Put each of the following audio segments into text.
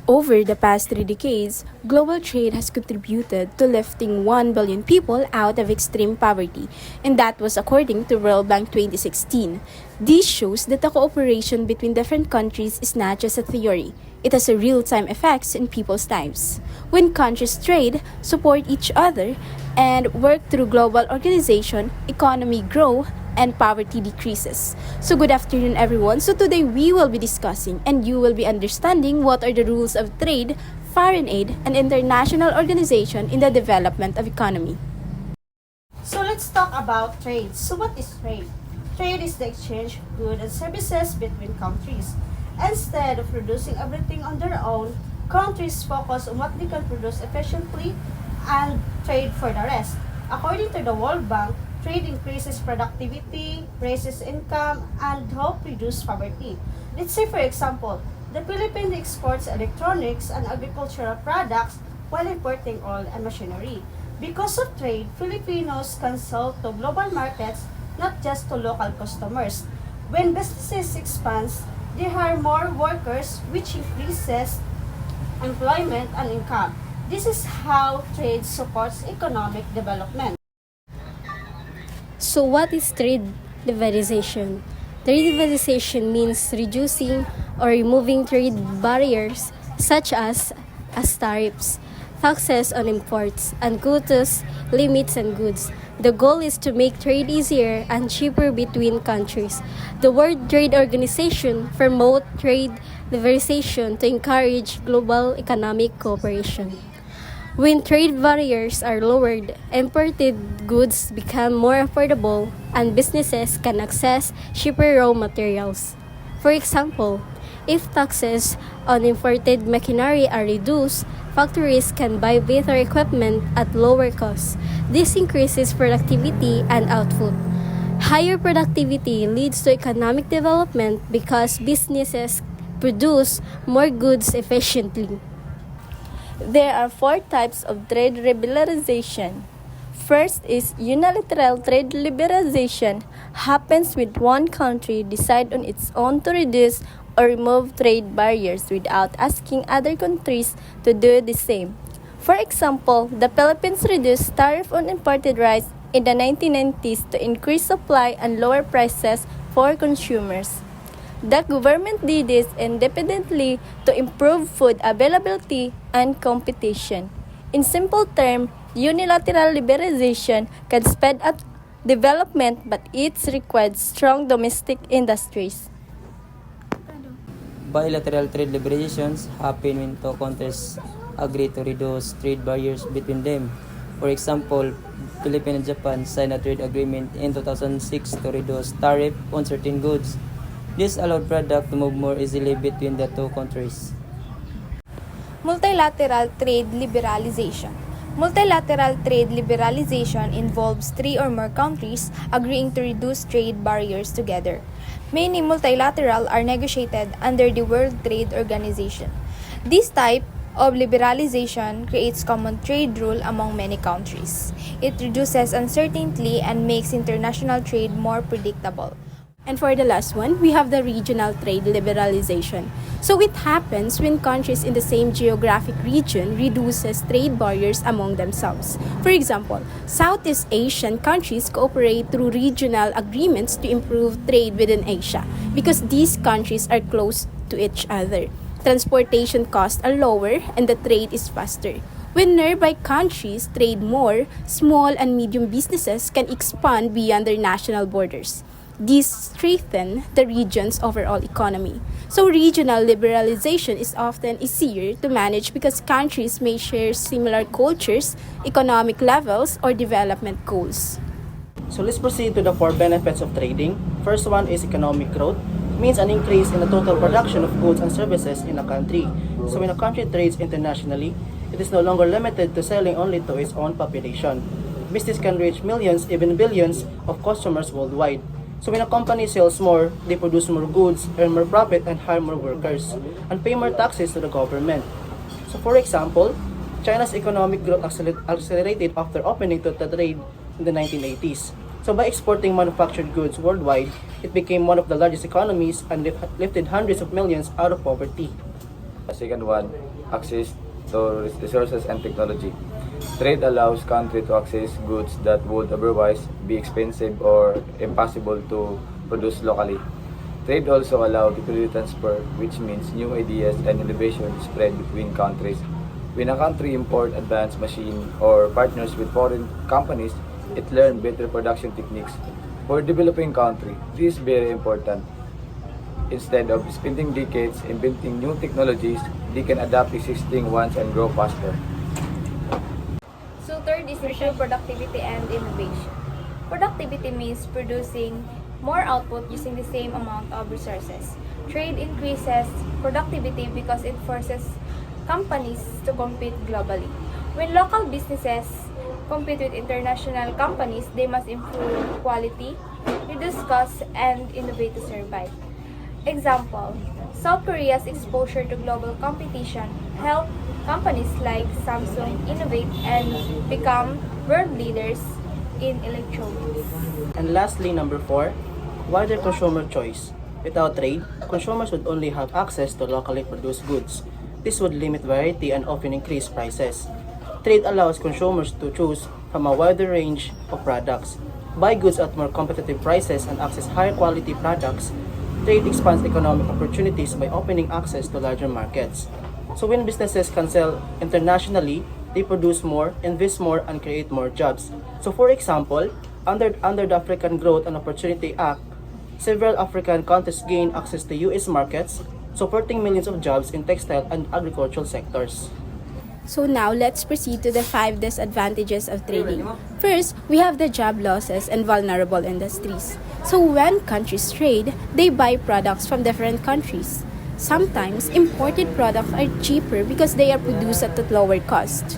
Over the past 3 decades, global trade has contributed to lifting 1 billion people out of extreme poverty, and that was according to World Bank 2016. This shows that the cooperation between different countries is not just a theory. It has a real-time effects in people's lives. When countries trade, support each other, and work through global organization, economy grow, and poverty decreases. So good afternoon everyone. So today we will be discussing and you will be understanding what are the rules of trade, foreign aid, and international organization in the development of economy. So let's talk about trade. So what is trade? Trade is the exchange of goods and services between countries. Instead of producing everything on their own, countries focus on what they can produce efficiently and trade for the rest. According to the World Bank, trade increases productivity, raises income, and help reduce poverty. Let's say, for example, the Philippines exports electronics and agricultural products while importing oil and machinery. Because of trade, Filipinos can sell to global markets, not just to local customers. When businesses expand, they hire more workers, which increases employment and income. This is how trade supports economic development. So what is trade liberalization? Trade liberalization means reducing or removing trade barriers such as tariffs, taxes on imports, and quotas, limits on goods. The goal is to make trade easier and cheaper between countries. The World Trade Organization promotes trade liberalization to encourage global economic cooperation. When trade barriers are lowered, imported goods become more affordable and businesses can access cheaper raw materials. For example, if taxes on imported machinery are reduced, factories can buy better equipment at lower costs. This increases productivity and output. Higher productivity leads to economic development because businesses produce more goods efficiently. There are four types of trade liberalization. First is unilateral trade liberalization. Happens when one country decides on its own to reduce or remove trade barriers without asking other countries to do the same. For example, the Philippines reduced tariff on imported rice in the 1990s to increase supply and lower prices for consumers. The government did this independently to improve food availability and competition. In simple terms, unilateral liberalization can speed up development, but it requires strong domestic industries. Bilateral trade liberalizations happen when two countries agree to reduce trade barriers between them. For example, Philippines and Japan signed a trade agreement in 2006 to reduce tariff on certain goods. This allowed products to move more easily between the two countries. Multilateral trade liberalization. Multilateral trade liberalization involves three or more countries agreeing to reduce trade barriers together. Many multilateral are negotiated under the World Trade Organization. This type of liberalization creates common trade rule among many countries. It reduces uncertainty and makes international trade more predictable. And for the last one, we have the regional trade liberalization. So it happens when countries in the same geographic region reduces trade barriers among themselves. For example, Southeast Asian countries cooperate through regional agreements to improve trade within Asia because these countries are close to each other. Transportation costs are lower and the trade is faster. When nearby countries trade more, small and medium businesses can expand beyond their national borders. These strengthen the region's overall economy. So regional liberalization is often easier to manage because countries may share similar cultures, economic levels, or development goals. So let's proceed to the four benefits of trading. First one is economic growth. It means an increase in the total production of goods and services in a country. So when a country trades internationally, it is no longer limited to selling only to its own population. Business can reach millions, even billions of customers worldwide. So when a company sells more, they produce more goods, earn more profit, and hire more workers, and pay more taxes to the government. So for example, China's economic growth accelerated after opening to the trade in the 1980s. So by exporting manufactured goods worldwide, it became one of the largest economies and lifted hundreds of millions out of poverty. The second one access to resources and technology. Trade allows countries to access goods that would otherwise be expensive or impossible to produce locally. Trade also allows technology transfer, which means new ideas and innovation spread between countries. When a country imports advanced machine or partners with foreign companies, it learns better production techniques. For developing country, this is very important. Instead of spending decades inventing new technologies, they can adapt existing ones and grow faster. So third is improve productivity and innovation. Productivity means producing more output using the same amount of resources. Trade increases productivity because it forces companies to compete globally. When local businesses compete with international companies, they must improve quality, reduce costs, and innovate to survive. Example, South Korea's exposure to global competition helped companies like Samsung innovate and become world leaders in electronics. And lastly, number 4, wider consumer choice. Without trade, consumers would only have access to locally produced goods. This would limit variety and often increase prices. Trade allows consumers to choose from a wider range of products, buy goods at more competitive prices, and access higher quality products. Trade expands economic opportunities by opening access to larger markets. So when businesses can sell internationally, they produce more, invest more, and create more jobs. So for example, under the African Growth and Opportunity Act, several African countries gained access to US markets, supporting millions of jobs in textile and agricultural sectors. So now let's proceed to the 5 disadvantages of trading. First, we have the job losses and vulnerable industries. So when countries trade, they buy products from different countries. Sometimes imported products are cheaper because they are produced at a lower cost.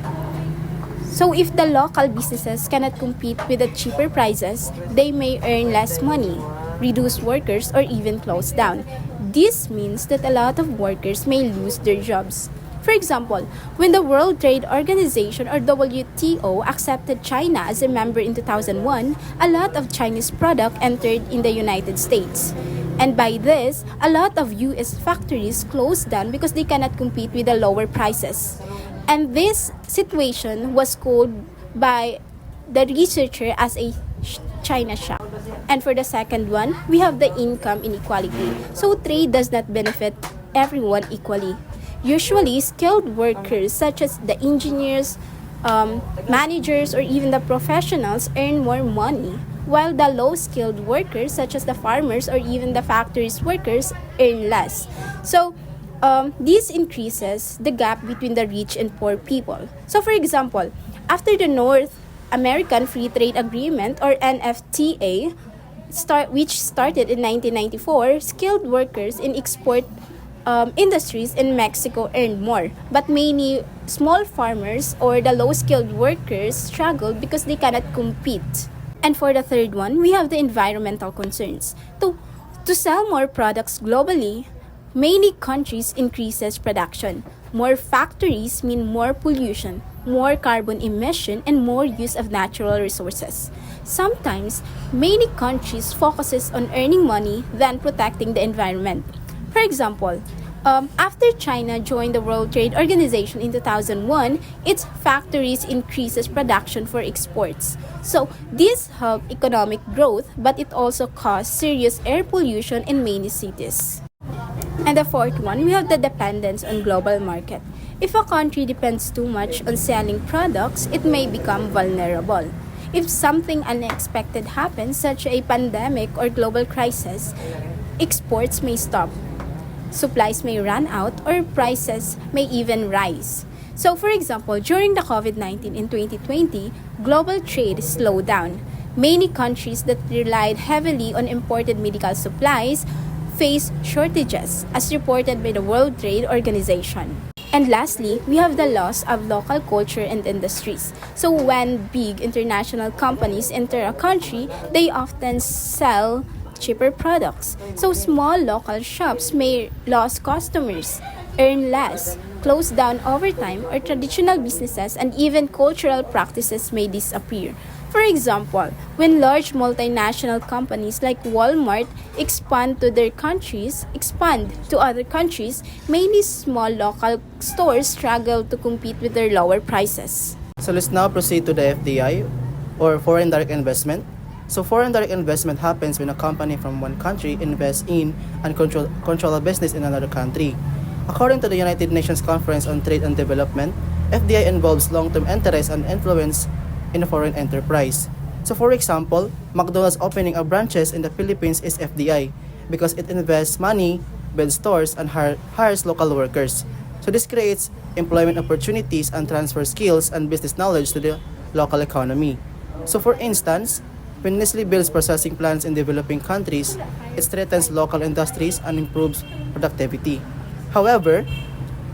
So if the local businesses cannot compete with the cheaper prices, they may earn less money, reduce workers, or even close down. This means that a lot of workers may lose their jobs. For example, when the World Trade Organization or WTO accepted China as a member in 2001, a lot of Chinese product entered in the United States. And by this, a lot of US factories closed down because they cannot compete with the lower prices. And this situation was called by the researcher as a China shock. And for the second one, we have the income inequality. So trade does not benefit everyone equally. Usually, skilled workers such as the engineers, managers, or even the professionals earn more money, while the low-skilled workers such as the farmers or even the factories workers earn less. So, this increases the gap between the rich and poor people. So, for example, after the North American Free Trade Agreement or NFTA, which started in 1994, skilled workers in export industries in Mexico earned more, but many small farmers or the low-skilled workers struggled because they cannot compete. And for the third one, we have the environmental concerns. To sell more products globally, many countries increases production. More factories mean more pollution, more carbon emission, and more use of natural resources. Sometimes, many countries focuses on earning money than protecting the environment. For example, after China joined the World Trade Organization in 2001, its factories increases production for exports. So this helped economic growth, but it also caused serious air pollution in many cities. And the fourth one, we have the dependence on global market. If a country depends too much on selling products, it may become vulnerable. If something unexpected happens, such as a pandemic or global crisis, exports may stop. Supplies may run out or prices may even rise. So for example, during the COVID-19 in 2020, global trade slowed down. Many countries that relied heavily on imported medical supplies faced shortages, as reported by the World Trade Organization. And lastly, we have the loss of local culture and industries. So when big international companies enter a country, they often sell cheaper products. So small local shops may lose customers, earn less, close down over time, or traditional businesses and even cultural practices may disappear. For example, when large multinational companies like Walmart expand to other countries, many small local stores struggle to compete with their lower prices. So let's now proceed to the FDI, or foreign direct investment. So foreign direct investment happens when a company from one country invests in and control a business in another country. According to the United Nations Conference on Trade and Development, FDI involves long-term interest and influence in a foreign enterprise. So for example, McDonald's opening a branches in the Philippines is FDI because it invests money, builds stores, and hires local workers. So this creates employment opportunities and transfers skills and business knowledge to the local economy. So for instance, when Nestle builds processing plants in developing countries, it strengthens local industries and improves productivity. However,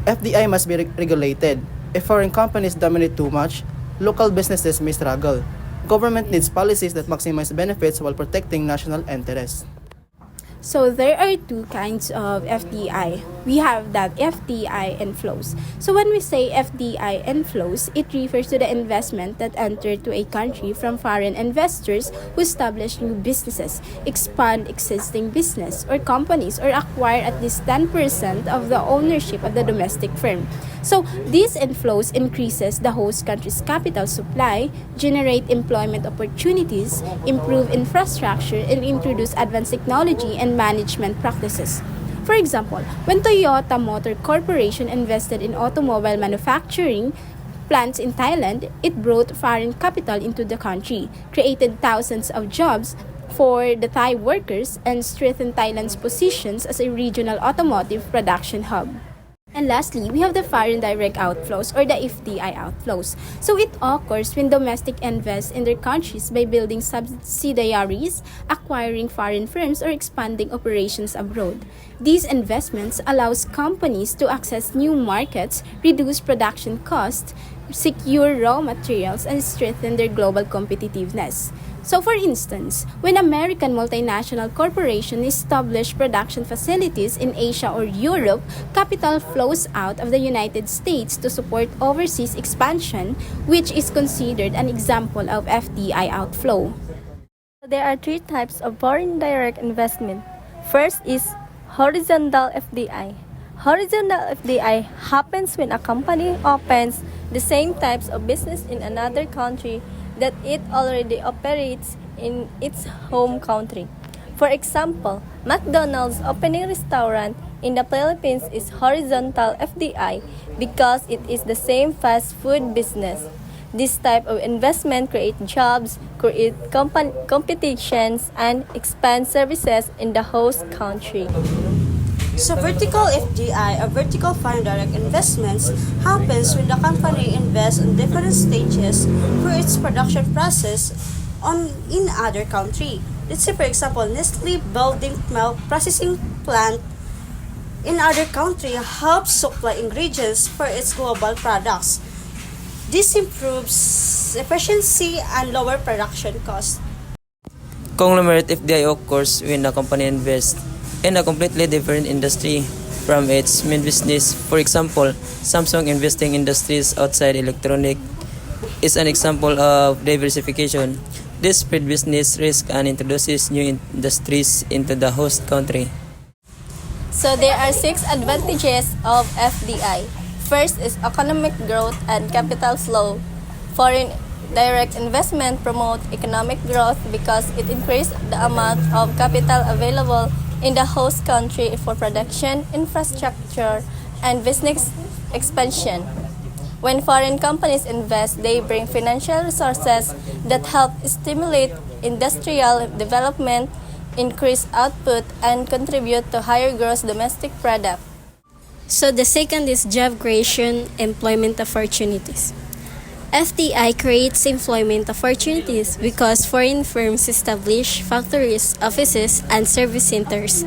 FDI must be regulated. If foreign companies dominate too much, local businesses may struggle. Government needs policies that maximize benefits while protecting national interests. So there are two kinds of FDI. We have that FDI inflows. So when we say FDI inflows, it refers to the investment that enter to a country from foreign investors who establish new businesses, expand existing business or companies, or acquire at least 10% of the ownership of the domestic firm. So these inflows increases the host country's capital supply, generate employment opportunities, improve infrastructure, and introduce advanced technology and management practices. For example, when Toyota Motor Corporation invested in automobile manufacturing plants in Thailand, it brought foreign capital into the country, created thousands of jobs for the Thai workers, and strengthened Thailand's positions as a regional automotive production hub. And lastly, we have the foreign direct outflows or the FDI outflows. So it occurs when domestic invest in their countries by building subsidiaries, acquiring foreign firms, or expanding operations abroad. These investments allows companies to access new markets, reduce production costs, secure raw materials, and strengthen their global competitiveness. So for instance, when American multinational corporations establish production facilities in Asia or Europe, capital flows out of the United States to support overseas expansion, which is considered an example of FDI outflow. There are three types of foreign direct investment. First is horizontal FDI. Horizontal FDI happens when a company opens the same types of business in another country that it already operates in its home country. For example, McDonald's opening a restaurant in the Philippines is horizontal FDI because it is the same fast food business. This type of investment creates jobs, create competitions, and expand services in the host country. So vertical FDI or vertical foreign direct investments happens when the company invests in different stages for its production process in other country. Let's say for example, Nestle building milk processing plant in other country helps supply ingredients for its global products. This improves efficiency and lower production costs. Conglomerate FDI occurs when a company invests in a completely different industry from its main business. For example, Samsung investing in industries outside electronic is an example of diversification. This spread business risk and introduces new industries into the host country. So there are 6 advantages of FDI. First is economic growth and capital flow. Foreign direct investment promotes economic growth because it increases the amount of capital available in the host country for production, infrastructure, and business expansion. When foreign companies invest, they bring financial resources that help stimulate industrial development, increase output, and contribute to higher gross domestic product. So the second is job creation, employment opportunities. FDI creates employment opportunities because foreign firms establish factories, offices, and service centers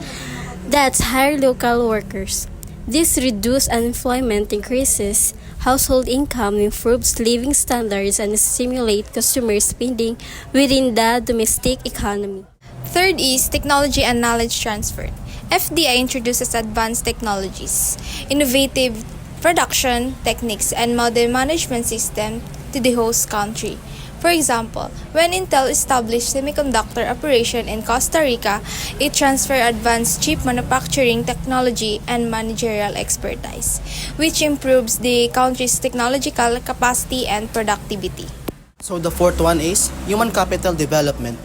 that hire local workers. This reduces unemployment, increases household income, improves living standards, and stimulates consumer spending within the domestic economy. Third is technology and knowledge transfer. FDI introduces advanced technologies, innovative production techniques, and modern management system to the host country. For example, when Intel established semiconductor operation in Costa Rica, it transferred advanced chip manufacturing technology and managerial expertise, which improves the country's technological capacity and productivity. So the fourth one is human capital development.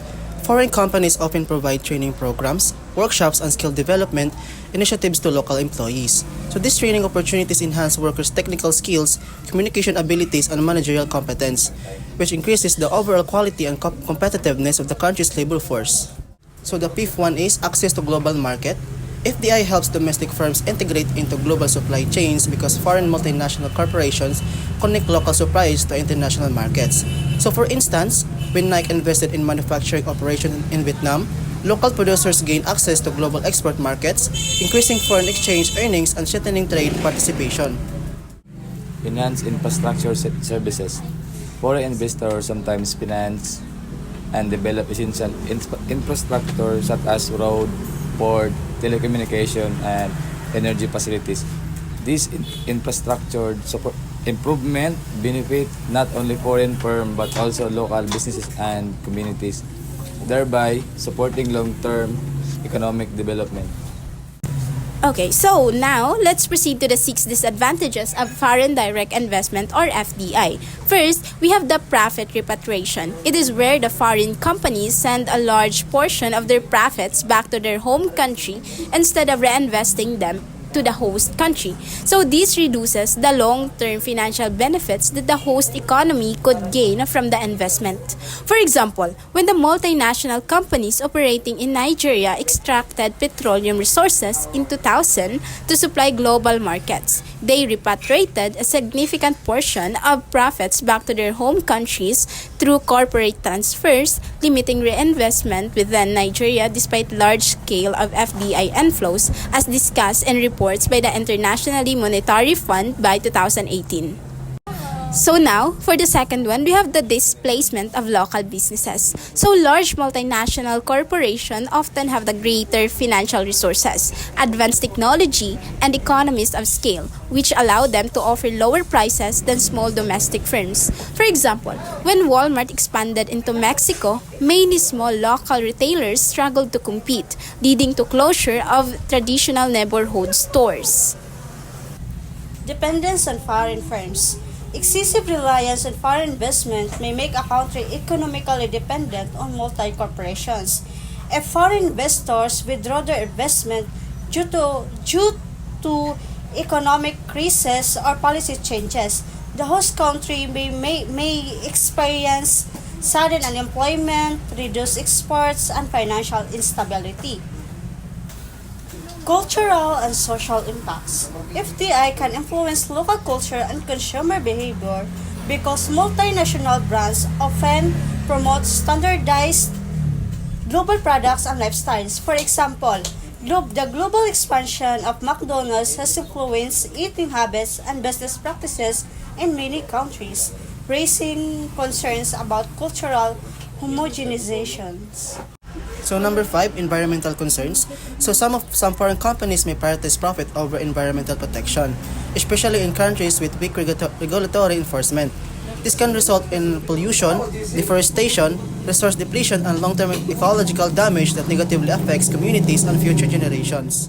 Foreign companies often provide training programs, workshops, and skill development initiatives to local employees. So these training opportunities enhance workers' technical skills, communication abilities, and managerial competence, which increases the overall quality and competitiveness of the country's labor force. So the fifth one is access to global market. FDI helps domestic firms integrate into global supply chains because foreign multinational corporations connect local suppliers to international markets. So for instance, when Nike invested in manufacturing operations in Vietnam, local producers gain access to global export markets, increasing foreign exchange earnings and strengthening trade participation. Finance infrastructure services. Foreign investors sometimes finance and develop essential infrastructure such as road, port, telecommunication, and energy facilities. This infrastructure support improvement benefit not only foreign firms but also local businesses and communities, thereby supporting long-term economic development. Okay, so now let's proceed to the 6 disadvantages of foreign direct investment or FDI. First, we have the profit repatriation. It is where the foreign companies send a large portion of their profits back to their home country instead of reinvesting them to the host country. So this reduces the long-term financial benefits that the host economy could gain from the investment. For example, when the multinational companies operating in Nigeria extracted petroleum resources in 2000 to supply global markets, they repatriated a significant portion of profits back to their home countries through corporate transfers, limiting reinvestment within Nigeria despite large scale of FDI inflows as discussed in reports by the International Monetary Fund by 2018. So now, for the second one, we have the displacement of local businesses. So large multinational corporations often have the greater financial resources, advanced technology, and economies of scale, which allow them to offer lower prices than small domestic firms. For example, when Walmart expanded into Mexico, many small local retailers struggled to compete, leading to closure of traditional neighborhood stores. Dependence on foreign firms. Excessive reliance on foreign investment may make a country economically dependent on multi-corporations. If foreign investors withdraw their investment due to economic crisis or policy changes, the host country may experience sudden unemployment, reduced exports, and financial instability. Cultural and social impacts. FDI can influence local culture and consumer behavior because multinational brands often promote standardized global products and lifestyles. For example, the global expansion of McDonald's has influenced eating habits and business practices in many countries, raising concerns about cultural homogenizations. So number 5, environmental concerns. So some foreign companies may prioritize profit over environmental protection, especially in countries with weak regulatory enforcement. This can result in pollution, deforestation, resource depletion, and long-term ecological damage that negatively affects communities and future generations.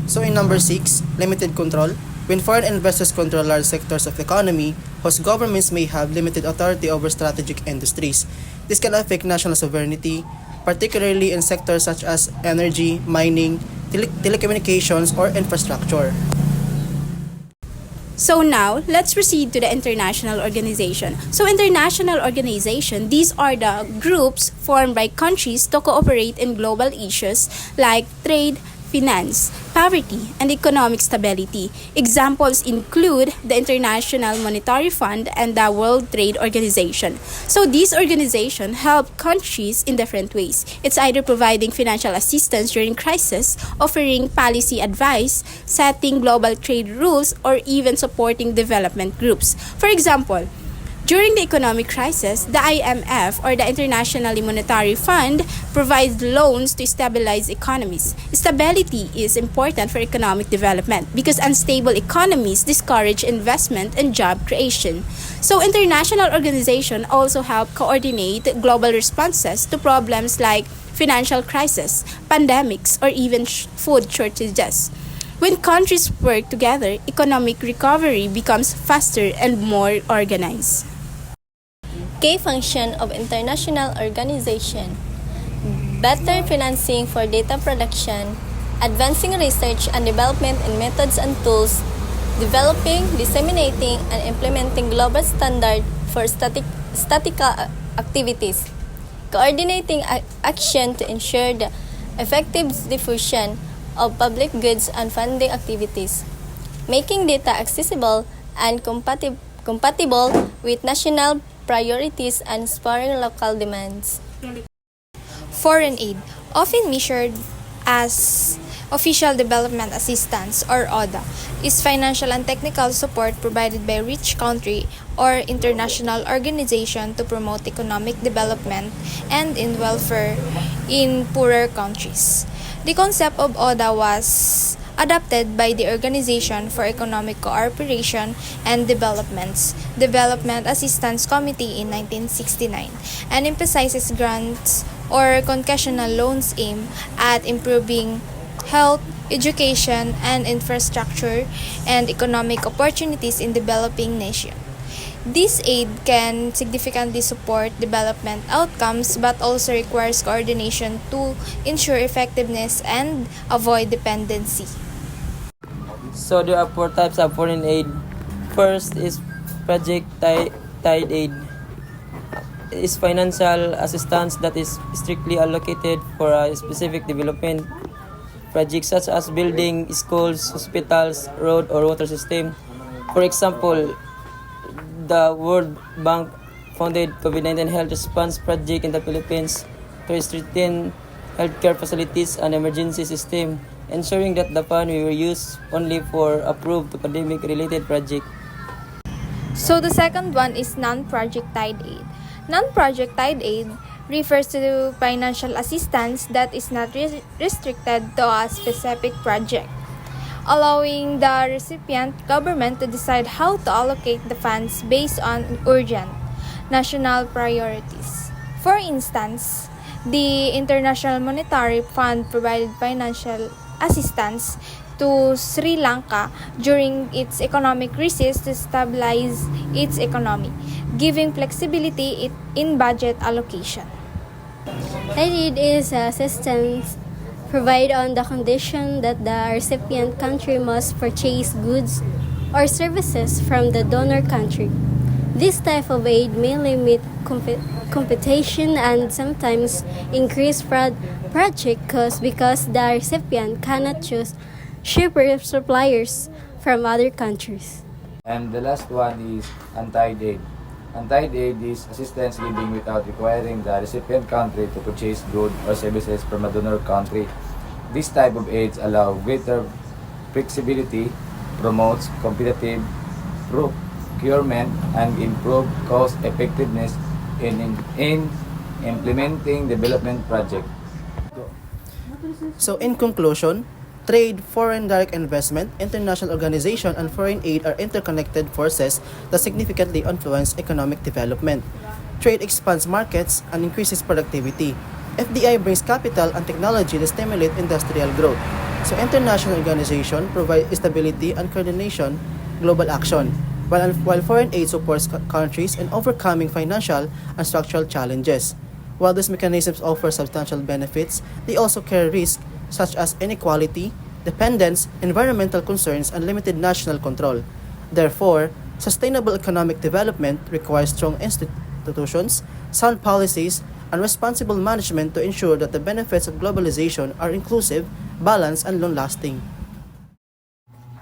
So in number 6, limited control. When foreign investors control large sectors of the economy, host governments may have limited authority over strategic industries. This can affect national sovereignty, particularly in sectors such as energy, mining, telecommunications, or infrastructure. So now, let's proceed to the international organization. So international organization, these are the groups formed by countries to cooperate in global issues like trade, finance, poverty, and economic stability. Examples include the International Monetary Fund and the World Trade Organization. So these organizations help countries in different ways. It's either providing financial assistance during crisis, offering policy advice, setting global trade rules, or even supporting development groups. For example, During the economic crisis, the IMF or the International Monetary Fund provides loans to stabilize economies. Stability is important for economic development because unstable economies discourage investment and job creation. So international organizations also help coordinate global responses to problems like financial crisis, pandemics, or even food shortages. When countries work together, economic recovery becomes faster and more organized. Key function of international organization: better financing for data production, advancing research and development in methods and tools, developing, disseminating, and implementing global standard for statistical activities, coordinating action to ensure the effective diffusion of public goods and funding activities, making data accessible and compatible with national priorities and spurring local demands. Foreign aid, often measured as official development assistance or ODA, is financial and technical support provided by rich country or international organization to promote economic development and in welfare in poorer countries. The concept of ODA was adopted by the Organization for Economic Cooperation and Development's Development Assistance Committee in 1969 and emphasizes grants or concessional loans aimed at improving health, education, and infrastructure and economic opportunities in developing nations. This aid can significantly support development outcomes but also requires coordination to ensure effectiveness and avoid dependency. So there are four types of foreign aid. First is project tied aid. It is financial assistance that is strictly allocated for a specific development. Projects such as building schools, hospitals, road or water system. For example, the World Bank funded COVID-19 health response project in the Philippines to strengthen healthcare facilities and emergency system, ensuring that the fund will use only for approved pandemic-related project. So the second one is non-project tied aid. Non-project tied aid refers to financial assistance that is not restricted to a specific project, allowing the recipient government to decide how to allocate the funds based on urgent national priorities. For instance, the International Monetary Fund provided financial assistance to Sri Lanka during its economic crisis to stabilize its economy, giving flexibility in budget allocation. Aid is assistance provided on the condition that the recipient country must purchase goods or services from the donor country. This type of aid may limit competition and sometimes increase project costs because the recipient cannot choose cheaper suppliers from other countries. And the last one is untied aid. Untied aid is assistance given without requiring the recipient country to purchase goods or services from a donor country. This type of aids allow greater flexibility, promotes competitive procurement, and improve cost effectiveness in implementing development projects. So in conclusion, trade, foreign direct investment, international organization, and foreign aid are interconnected forces that significantly influence economic development. Trade expands markets and increases productivity. FDI brings capital and technology to stimulate industrial growth. So international organization provide stability and coordination, global action, while foreign aid supports countries in overcoming financial and structural challenges. While these mechanisms offer substantial benefits, they also carry risks such as inequality, dependence, environmental concerns, and limited national control. Therefore, sustainable economic development requires strong institutions, sound policies, and responsible management to ensure that the benefits of globalization are inclusive, balanced, and long-lasting.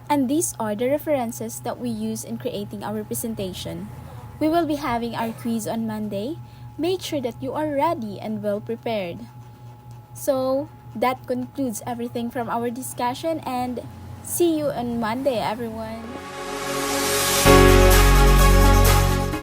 And these are the references that we use in creating our presentation. We will be having our quiz on Monday. Make sure that you are ready and well prepared. So, that concludes everything from our discussion and see you on Monday, everyone.